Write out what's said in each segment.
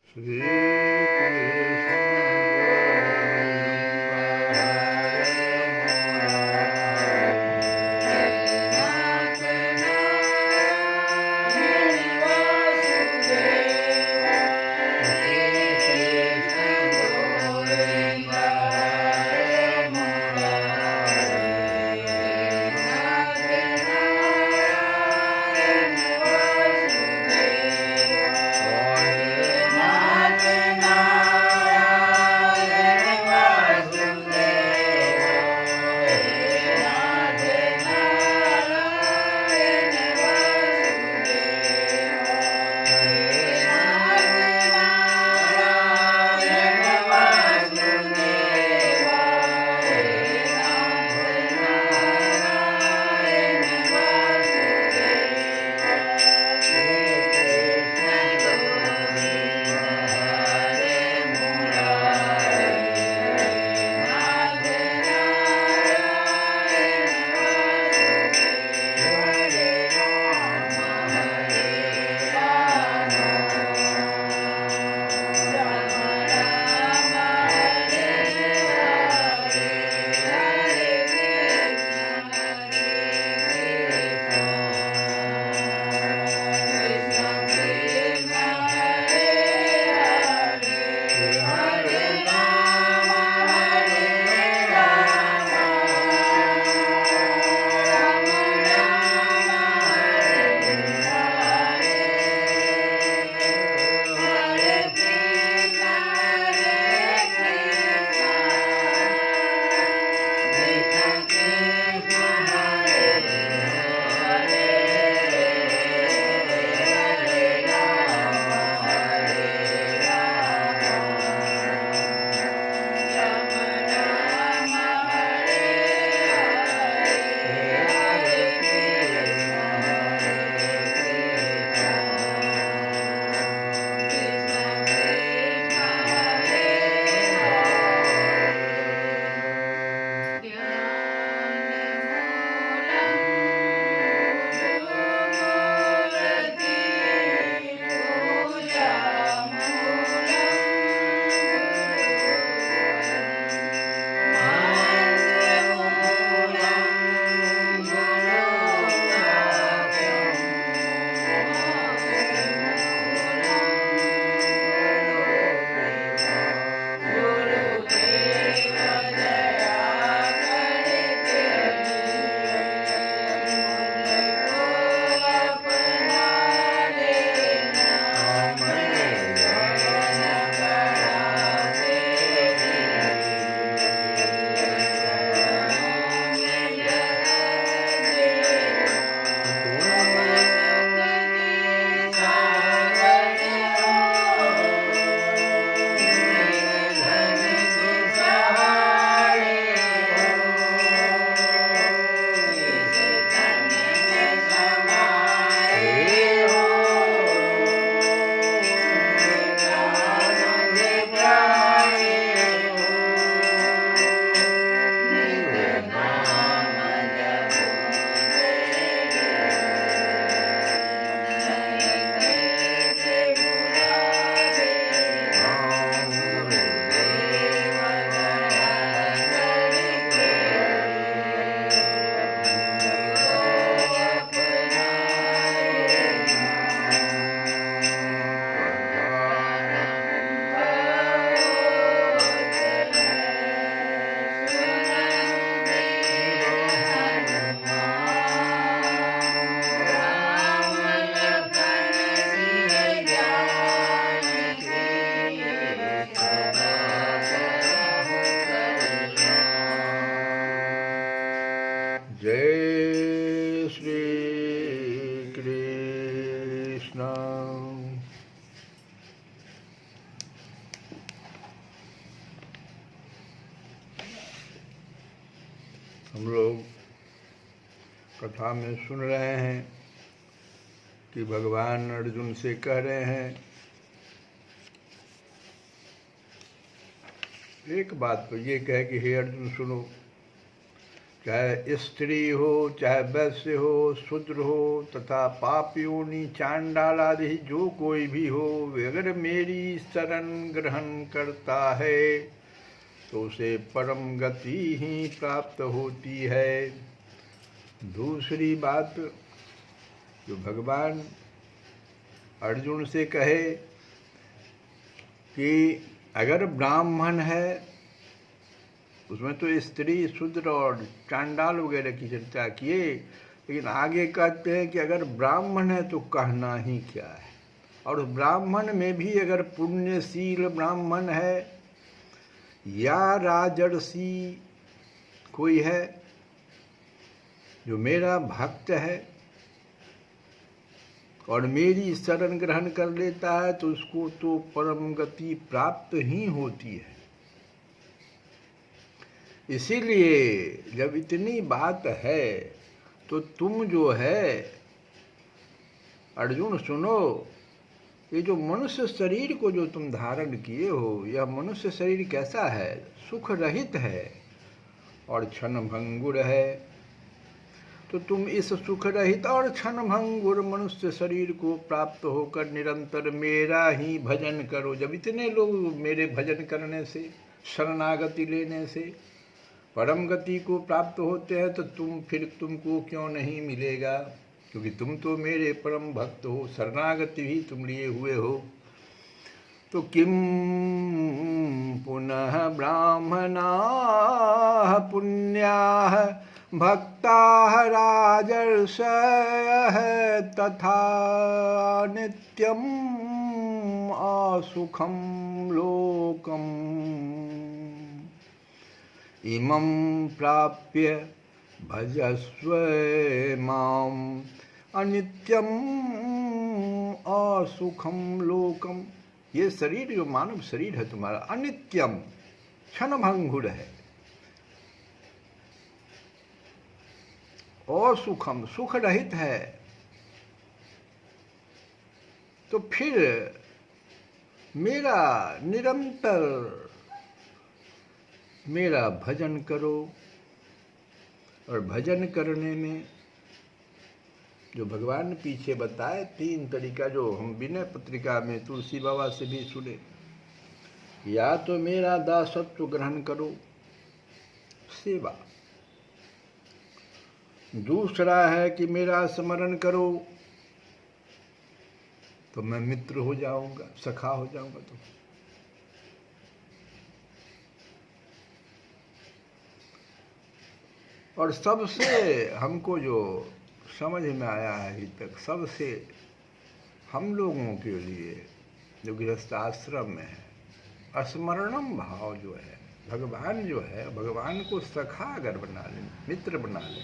श्री जय श्री कृष्ण। हम लोग कथा में सुन रहे हैं कि भगवान अर्जुन से कह रहे हैं, एक बात तो ये कहे कि हे अर्जुन सुनो, चाहे स्त्री हो, चाहे वैश्य हो, शूद्र हो, तथा पाप योनि चांडाल आदि जो कोई भी हो, अगर मेरी शरण ग्रहण करता है तो उसे परम गति ही प्राप्त होती है। दूसरी बात जो भगवान अर्जुन से कहे कि अगर ब्राह्मण है, उसमें तो स्त्री, शूद्र और चांडाल वगैरह की चर्चा किए, लेकिन आगे कहते हैं कि अगर ब्राह्मण है तो कहना ही क्या है। और ब्राह्मण में भी अगर पुण्यशील ब्राह्मण है या राजर्षि कोई है जो मेरा भक्त है और मेरी शरण ग्रहण कर लेता है तो उसको तो परम गति प्राप्त ही होती है। इसीलिए जब इतनी बात है तो तुम जो है अर्जुन सुनो, ये जो मनुष्य शरीर को जो तुम धारण किए हो, यह मनुष्य शरीर कैसा है? सुख रहित है और क्षण भंगुर है। तो तुम इस सुख रहित और क्षण भंगुर मनुष्य शरीर को प्राप्त होकर निरंतर मेरा ही भजन करो। जब इतने लोग मेरे भजन करने से, शरणागति लेने से परम गति को प्राप्त होते हैं तो तुमको क्यों नहीं मिलेगा? क्योंकि तुम तो मेरे परम भक्त हो, शरणागति भी तुम लिए हुए हो। तो किम पुनः ब्राह्मणाः पुण्याः भक्ताः राजर्षयः तथा नित्यम् असुखं लोकम् इमं प्राप्य भजस्व माम् अनित्यम् असुखम लोकम। ये शरीर जो मानव शरीर है तुम्हारा, अनित्यम, क्षण भंगुर है, असुखम, सुख रहित है। तो फिर मेरा निरंतर मेरा भजन करो। और भजन करने में जो भगवान ने पीछे बताए 3 तरीका, जो हम विनय पत्रिका में तुलसी बाबा से भी सुने, या तो मेरा दासत्व ग्रहण करो, सेवा। दूसरा है कि मेरा स्मरण करो तो मैं मित्र हो जाऊंगा, सखा हो जाऊंगा। तो और सबसे हमको जो समझ में आया है अभी तक, सबसे हम लोगों के लिए जो गृहस्थ आश्रम में है, स्मरणम भाव जो है, भगवान जो है, भगवान को सखा अगर बना ले, मित्र बना ले।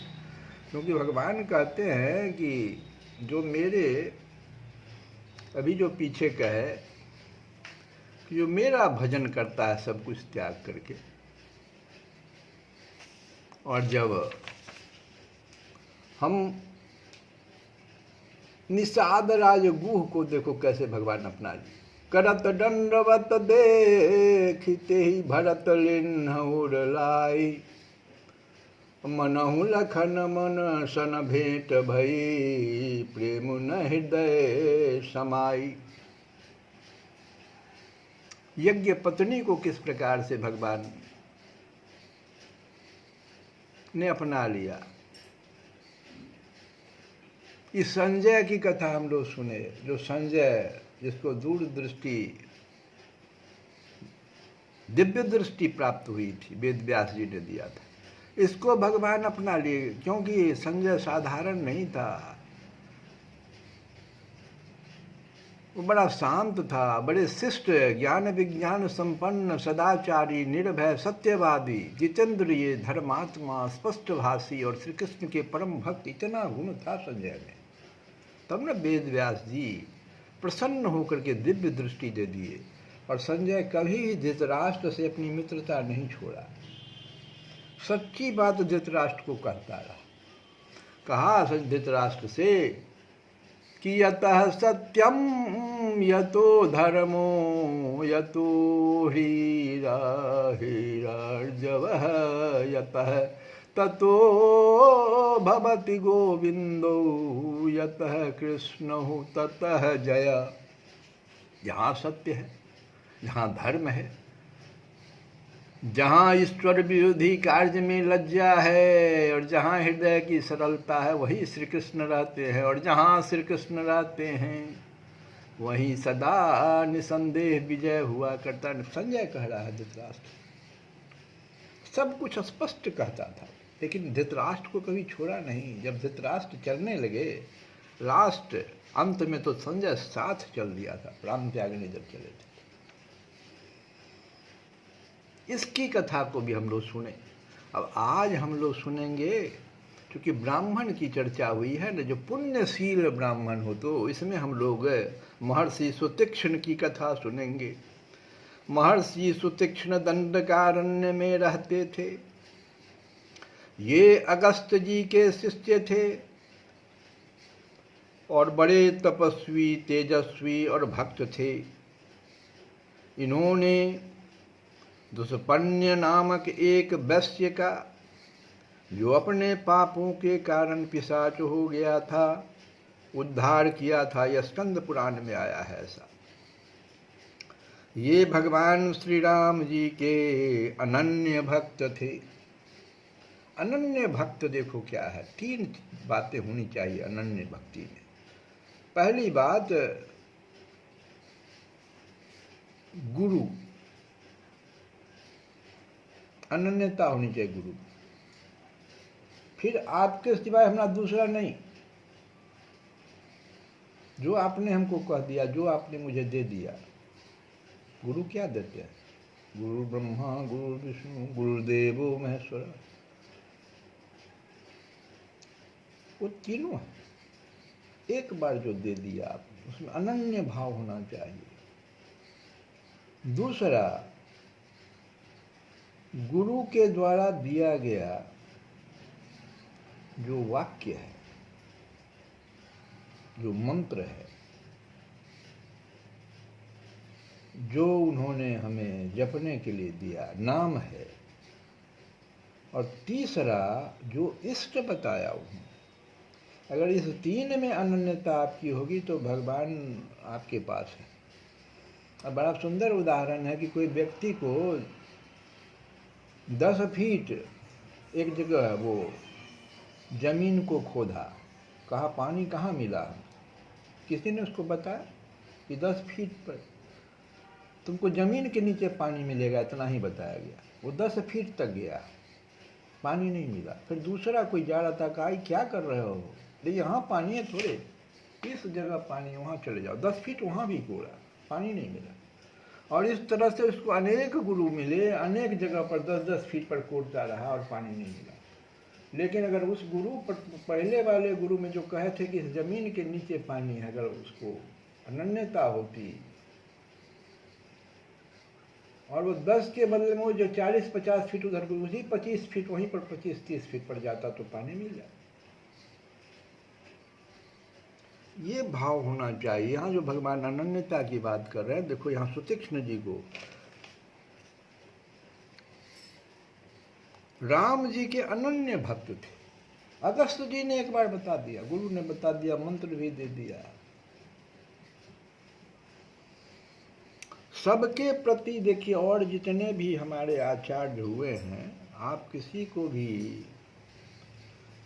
क्योंकि भगवान कहते हैं कि जो मेरे अभी जो पीछे कहे कि जो मेरा भजन करता है सब कुछ त्याग करके, और जब हम निषाद राज गुह को देखो कैसे भगवान अपना लिए, करत दंडवत देखते ही भरत लिन्ह उड़लाई, मनहु लखन मन सन भेंट भई, प्रेम न हृदय समाई। यज्ञ पत्नी को किस प्रकार से भगवान ने अपना लिया। इस संजय की कथा हम लोग सुने, जो संजय जिसको दूरदृष्टि, दिव्य दृष्टि प्राप्त हुई थी, वेद व्यास जी ने दिया था। इसको भगवान अपना लिए, क्योंकि संजय साधारण नहीं था, वो बड़ा शांत था, बड़े शिष्ट, ज्ञान विज्ञान संपन्न, सदाचारी, निर्भय, सत्यवादी, जितेंद्रिय, धर्मात्मा, स्पष्टभाषी और श्री कृष्ण के परम भक्त। इतना गुण था संजय में। तब न वेद व्यास जी प्रसन्न होकर के दिव्य दृष्टि दे दिए। और संजय कभी धृतराष्ट्र से अपनी मित्रता नहीं छोड़ा, सच्ची बात धृतराष्ट्र को कहता रहा। कहा धृतराष्ट्र से कि यतः सत्यम यतो धर्मो यतो हीरा हीरार्जवः, यतः ततो भवति गोविंदो यतः कृष्ण ततः जय। जहाँ सत्य है, जहाँ धर्म है, जहाँ ईश्वर विरोधी कार्य में लज्जा है और जहाँ हृदय की सरलता है, वही श्री कृष्ण रहते हैं। और जहाँ श्री कृष्ण रहते हैं वहीं सदा निसंदेह विजय हुआ करता। संजय कह रहा है धृतराष्ट्र, सब कुछ स्पष्ट कहता था, लेकिन धृतराष्ट्र को कभी छोड़ा नहीं। जब धृतराष्ट्र चलने लगे लास्ट अंत में, तो संजय साथ चल दिया था, प्राण त्यागने जब चले थे। इसकी कथा को भी हम लोग सुने। अब आज हम लोग सुनेंगे, क्योंकि ब्राह्मण की चर्चा हुई है न, जो पुण्यशील ब्राह्मण हो, तो इसमें हम लोग महर्षि सुतीक्ष्ण की कथा सुनेंगे। महर्षि सुतीक्ष्ण दंडकारण्य में रहते थे। ये अगस्त्य जी के शिष्य थे और बड़े तपस्वी, तेजस्वी और भक्त थे। इन्होंने दुष्पन्य नामक एक वैश्य का, जो अपने पापों के कारण पिशाच हो गया था, उद्धार किया था। यह स्कंद पुराण में आया है ऐसा। ये भगवान श्री राम जी के अनन्य भक्त थे। अनन्य भक्त देखो क्या है, 3 बातें होनी चाहिए अनन्य भक्ति में। पहली बात, गुरु, अनन्यता होनी चाहिए गुरु। फिर आपके सिवाय हमारा दूसरा नहीं, जो आपने हमको कह दिया, जो आपने मुझे दे दिया। गुरु क्या देते हैं? गुरु ब्रह्मा, गुरु विष्णु, गुरुदेवो महेश्वर, वो तीनों है। एक बार जो दे दिया आपने, उसमें अनन्य भाव होना चाहिए। दूसरा, गुरु के द्वारा दिया गया जो वाक्य है, जो मंत्र है, जो उन्होंने हमें जपने के लिए दिया, नाम है। और तीसरा, जो इष्ट बताया उन्होंने। अगर इस 3 में अनन्यता आपकी होगी तो भगवान आपके पास है। अब बड़ा सुंदर उदाहरण है कि कोई व्यक्ति को 10 फीट एक जगह वो जमीन को खोदा, कहा पानी कहाँ मिला, किसी ने उसको बताया कि 10 फीट पर तुमको जमीन के नीचे पानी मिलेगा, इतना ही बताया गया। वो 10 फीट तक गया, पानी नहीं मिला। फिर दूसरा कोई जा रहा था, कहा क्या कर रहे हो, देखिए यहाँ पानी है, थोड़े इस जगह पानी, वहाँ चले जाओ। 10 फीट वहाँ भी कोड़ा, पानी नहीं मिला। और इस तरह से उसको अनेक गुरु मिले, अनेक जगह पर 10-10 फीट पर कोड़ता रहा और पानी नहीं मिला। लेकिन अगर उस गुरु पर, पहले वाले गुरु में जो कहे थे कि जमीन के नीचे पानी है, अगर उसको अनन्यता होती और वो 10 के बदले में वो जो 40-50 फीट उधर, उसी 25 फीट वहीं पर 25-30 फीट पर जाता तो पानी मिल जाता। ये भाव होना चाहिए। यहाँ जो भगवान अनन्यता की बात कर रहे हैं, देखो यहाँ सुतीक्ष्ण जी को राम जी के अनन्य भक्त थे। अगस्त जी ने एक बार बता दिया, गुरु ने बता दिया, मंत्र भी दे दिया। सबके प्रति देखिए, और जितने भी हमारे आचार्य हुए हैं, आप किसी को भी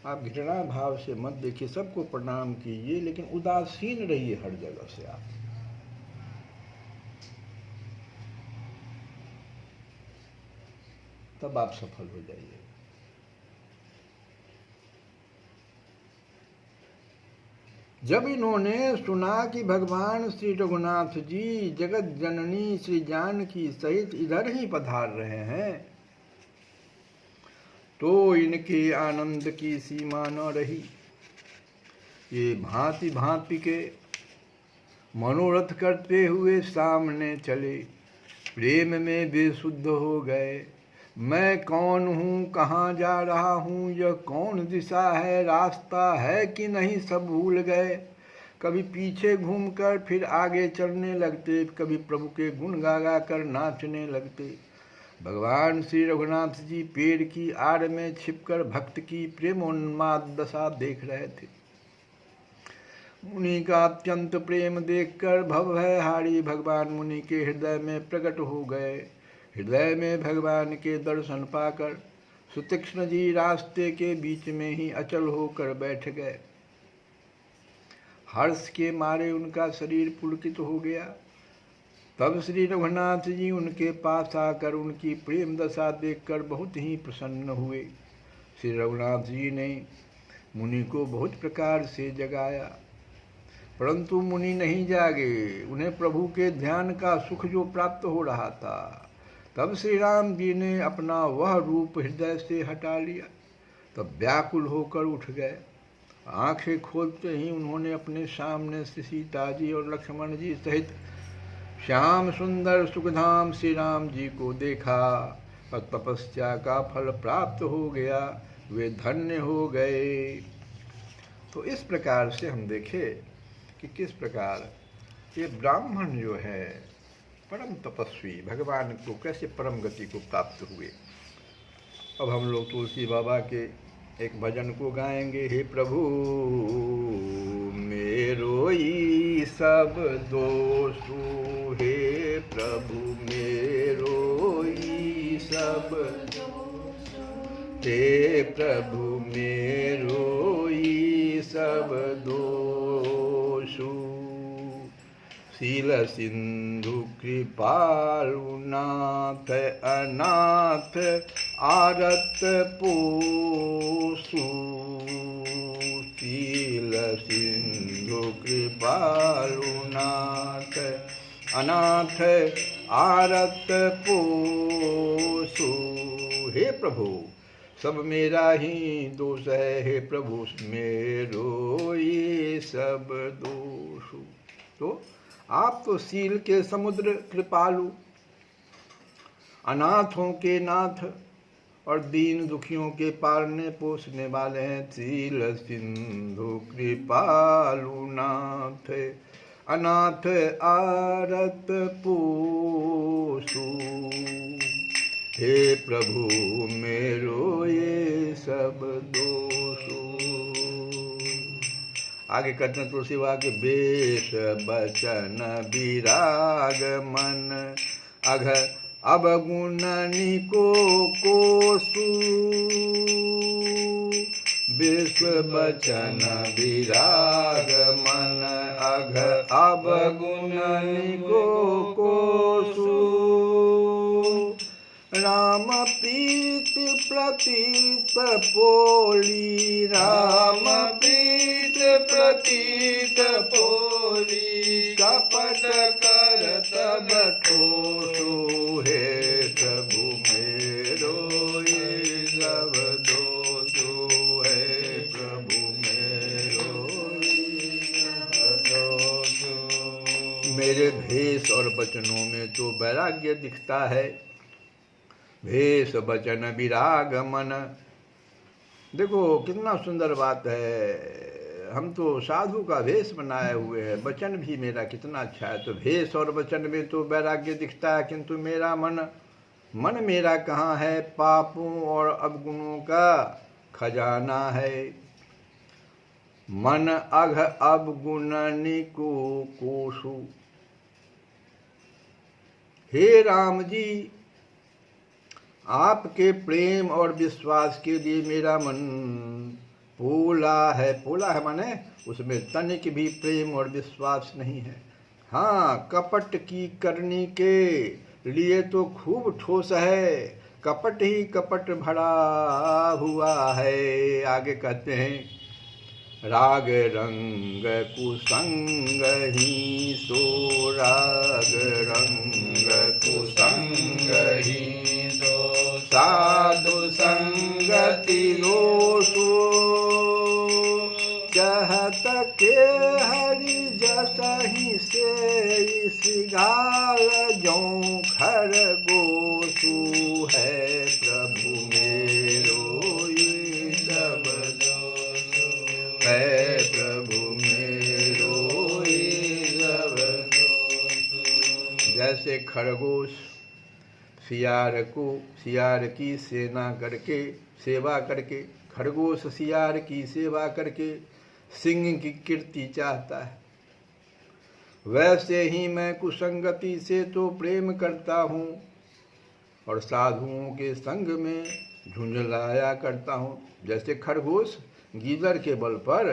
आप घृणा भाव से मत देखिए, सबको प्रणाम कीजिए, लेकिन उदासीन रहिए हर जगह से आप। तब आप सफल हो जाइए। जब इन्होंने सुना कि भगवान श्री रघुनाथ जी जगत जननी श्री जानकी सहित इधर ही पधार रहे हैं, तो इनके आनंद की सीमा न रही। ये भांति भांति के मनोरथ करते हुए सामने चले, प्रेम में बेसुध हो गए। मैं कौन हूँ, कहाँ जा रहा हूँ, यह कौन दिशा है, रास्ता है कि नहीं, सब भूल गए। कभी पीछे घूमकर फिर आगे चलने लगते, कभी प्रभु के गुण गा गा कर नाचने लगते। भगवान श्री रघुनाथ जी पेड़ की आड़ में छिपकर भक्त की प्रेमोन्माद दशा देख रहे थे। मुनि का अत्यंत प्रेम देखकर भवभयहारी भगवान मुनि के हृदय में प्रकट हो गए। हृदय में भगवान के दर्शन पाकर सुतीक्ष्ण जी रास्ते के बीच में ही अचल होकर बैठ गए। हर्ष के मारे उनका शरीर पुलकित हो गया। तब श्री रघुनाथ जी उनके पास आकर उनकी प्रेम दशा देखकर बहुत ही प्रसन्न हुए। श्री रघुनाथ जी ने मुनि को बहुत प्रकार से जगाया, परंतु मुनि नहीं जागे। उन्हें प्रभु के ध्यान का सुख जो प्राप्त हो रहा था। तब श्री राम जी ने अपना वह रूप हृदय से हटा लिया। तब व्याकुल होकर उठ गए। आंखें खोलते ही उन्होंने अपने सामने सीता जी और लक्ष्मण जी सहित श्याम सुंदर सुखधाम श्री राम जी को देखा और तपस्या का फल प्राप्त हो गया। वे धन्य हो गए। तो इस प्रकार से हम देखें कि किस प्रकार ये ब्राह्मण जो है परम तपस्वी भगवान को कैसे परम गति को प्राप्त हुए। अब हम लोग तुलसी बाबा के एक भजन को गाएंगे। हे प्रभु मेरो ही सब दोषु, हे प्रभु मेरो ही सब, हे प्रभु मेरो ही सब दोषु। शील सिंधु कृपालु नाथ अनाथ आरत पोषु। शील सिंधु कृपालु नाथ अनाथ आरत पोषु। हे प्रभु सब मेरा ही दोष है, हे प्रभु मेरो ये सब दोषु। तो आप तो शील के समुद्र कृपालु, अनाथों के नाथ और दीन दुखियों के पालने पोसने वाले हैं। शील सिंधु कृपालु नाथ अनाथ आरत पोषु। हे प्रभु मेरो ये सब दोषु। आगे कहते हैं तुलसी बाबा के वेश बचन विराग मन अघ अवगुणनि को कोसु। विश्व बचन विराग मन अघ अवगुणनि को कोसु। राम प्रीति प्रतीत पोली, राम प्रीत प्रतीत पोली। कपट कर तब तोषु, हे प्रभु मेरो ये सब दोषु। हे प्रभु मेरो दोषु। मेरे भेष और वचनों में तो वैराग्य दिखता है। भेष वचन विराग मन, देखो कितना सुंदर बात है। हम तो साधु का भेष बनाए हुए हैं, वचन भी मेरा कितना अच्छा है। तो भेष और वचन में तो वैराग्य दिखता है, किंतु मेरा मन मेरा कहाँ है? पापों और अवगुणों का खजाना है। मन अघ अवगुणनि को कोसु। हे राम जी, आपके प्रेम और विश्वास के लिए मेरा मन पोला है। पोला है माने उसमें तनिक भी प्रेम और विश्वास नहीं है। हाँ, कपट की करनी के लिए तो खूब ठोस है। कपट ही कपट भरा हुआ है। आगे कहते हैं राग रंग कुसंग ही सो, राग रंग कुसंग ही साधु संगति दोषु। कहत के हरि जसहि से सिगाल जो खरगोशु। है प्रभु मेरो ये सब दोषु। है प्रभु मेरो ये सब दोषु। जैसे खरगोश सियार की सेवा करके, खरगोश सियार की सेवा करके सिंह की कीर्ति चाहता है। वैसे ही मैं कुसंगति से तो प्रेम करता हूँ और साधुओं के संग में झुंझलाया करता हूँ। जैसे खरगोश गीदड़ के बल पर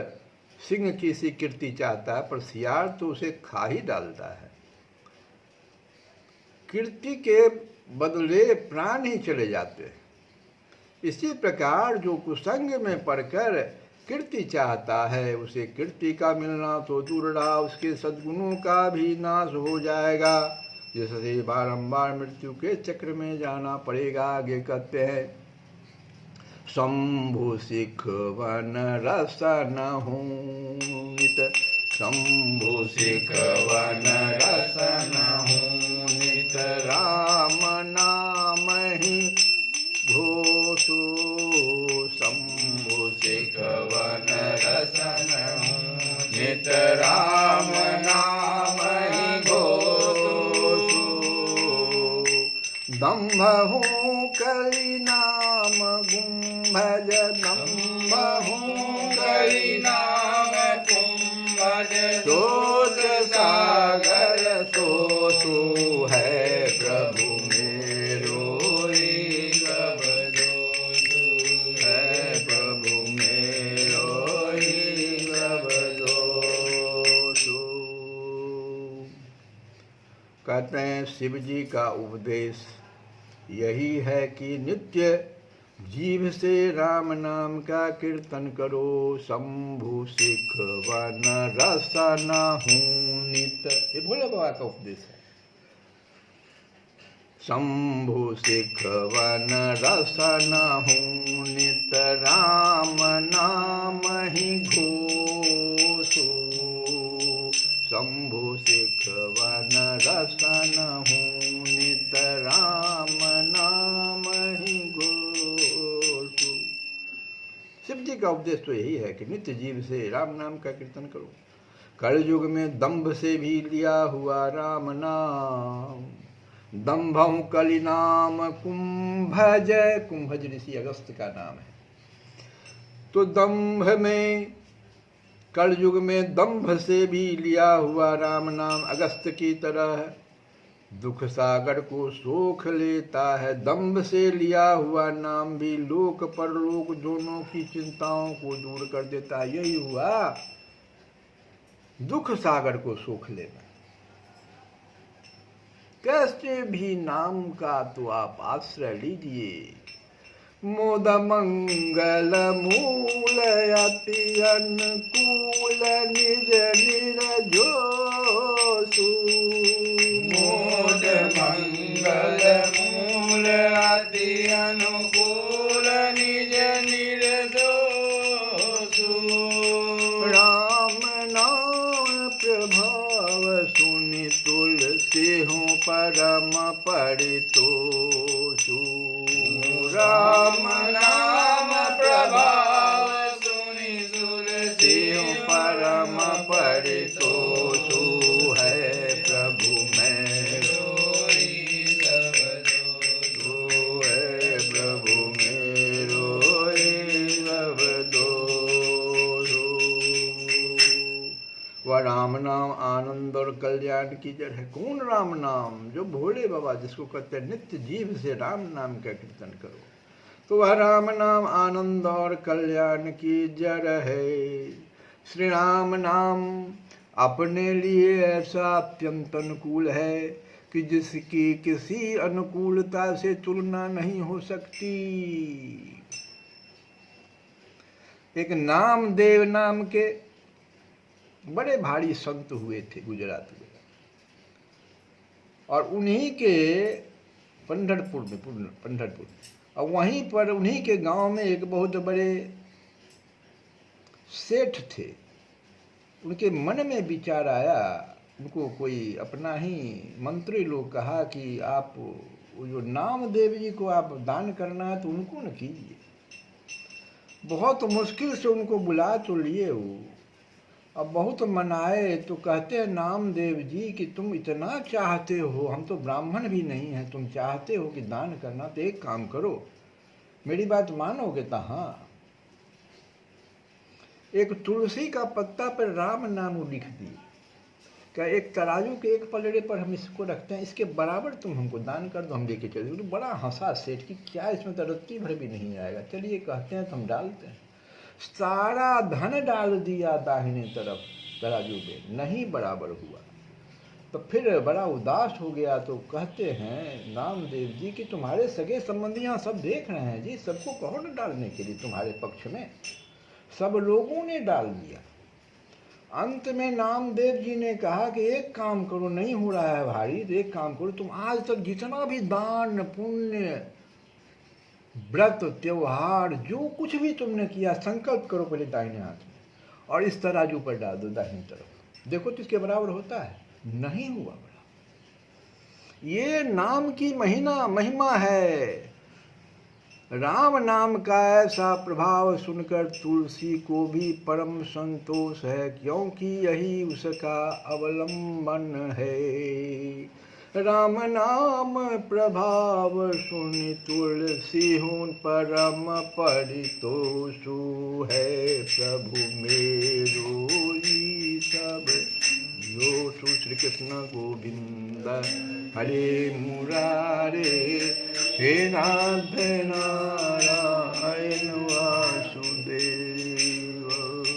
सिंह की सी कीर्ति चाहता है, पर सियार तो उसे खा ही डालता है। कीर्ति के बदले प्राण ही चले जाते हैं। इसी प्रकार जो कुसंग में पड़कर कीर्ति चाहता है, उसे कीर्ति का मिलना तो दूर रहा, उसके सद्गुणों का भी नाश हो जाएगा, जिससे बारंबार मृत्यु के चक्र में जाना पड़ेगा। आगे कहते हैं, शंभु सिख वन रसन नित, शंभु सिख वन रसन नित, राम नाम ही घोषु, शंभु सिख वन रसन नित, राम नाम ही घोषु, दम्भ हूँ कली नाम गुम्भज, दम्भ हूँ कली नाम गुम्भज, सोच सागर सोसु है प्रभु मेरो सब दोषु, है प्रभु मेरो सब दोषु। कहते हैं शिव जी का उपदेश यही है कि नित्य जीव से राम नाम का कीर्तन करो। शंभु सिख वन रसन हूँ नित, ये भोले बाबा का उपदेश है। शंभु सिख वन रसन हूँ नित, राम नाम ही घोषु, शंभु सिख वन रसन हूँ नित, राम नाम ही घोषु। शिव जी का उपदेश तो यही है कि नित्य जीव से राम नाम का कीर्तन करो। कलयुग में दंभ से भी लिया हुआ राम नाम, दंभं कलि नाम कुंभज, कुंभज ऋषि अगस्त का नाम है। तो दंभ में, कलयुग में दंभ से भी लिया हुआ राम नाम अगस्त की तरह दुख सागर को सोख लेता है। दंभ से लिया हुआ नाम भी लोक परलोक दोनों की चिंताओं को दूर कर देता है। यही हुआ दुख सागर को सोख लेना। कैसे भी नाम का तो आप आश्रय लीजिए। मोद मंगल मूल अति अनुकूल निज निर्जोषु, मोद मंगल मूल अति अनुकूल निज निर्दोषु, राम नाम प्रभाव सुनि तुलसी हूँ परम परितोषु, राम नाम प्रभाव सुनि तुलसी हूँ परम परितोषु, है प्रभु मेरो सब दोषु, है प्रभु मेरो सब दोषु। वह राम नाम आनंद और कल्याण की जड़ है। कौन राम नाम? जो भोले बाबा जिसको कहते हैं नित्य जीव से राम नाम का कीर्तन करो, तो वह राम नाम आनंद और कल्याण की जड़ है। श्री राम नाम अपने लिए ऐसा अत्यंत अनुकूल है कि जिसकी किसी अनुकूलता से तुलना नहीं हो सकती। एक नामदेव नाम के बड़े भारी संत हुए थे गुजरात में, और उन्हीं के पंढरपुर और वहीं पर उन्हीं के गांव में एक बहुत बड़े सेठ थे। उनके मन में विचार आया, उनको कोई अपना ही मंत्री लोग कहा कि आप जो नामदेव जी को आप दान करना है तो उनको न कीजिए। बहुत मुश्किल से उनको बुला तो लिए वो, अब बहुत मनाए तो कहते हैं नामदेव जी कि तुम इतना चाहते हो, हम तो ब्राह्मण भी नहीं हैं, तुम चाहते हो कि दान करना, तो एक काम करो, मेरी बात मानोगे? तो हाँ, एक तुलसी का पत्ता पर राम नाम लिख दिए, क्या एक तराजू के एक पलड़े पर हम इसको रखते हैं, इसके बराबर तुम हमको दान कर दो, हम लेके चले। तो बड़ा हंसा सेठ कि क्या इसमें तो रत्ती भर भी नहीं आएगा। चलिए कहते हैं तो हम डालते हैं। सारा धन डाल दिया दाहिने तरफ तराजू में, नहीं बराबर हुआ। तो फिर बड़ा उदास हो गया। तो कहते हैं नामदेव जी कि तुम्हारे सगे संबंधियां सब देख रहे हैं जी, सबको कहो न डालने के लिए तुम्हारे पक्ष में। सब लोगों ने डाल दिया। अंत में नामदेव जी ने कहा कि एक काम करो, नहीं हो रहा है भारी, तो एक काम करो, तुम आज तक जितना भी दान पुण्य व्रत त्योहार जो कुछ भी तुमने किया, संकल्प करो पहले दाहिने हाथ में, और इस तराजू पर डाल दो दाहिनी तरफ, देखो तो इसके बराबर होता है। नहीं हुआ बराबर। ये नाम की महिमा है। राम नाम का ऐसा प्रभाव सुनकर तुलसी को भी परम संतोष है, क्योंकि यही उसका अवलंबन है। राम नाम प्रभाव सुन तुलसी हूँ परम परितोषु है, प्रभु मेरो ही सब योषु। श्री कृष्ण गोविंद हरे मुरारे, हे नाथ नारायण।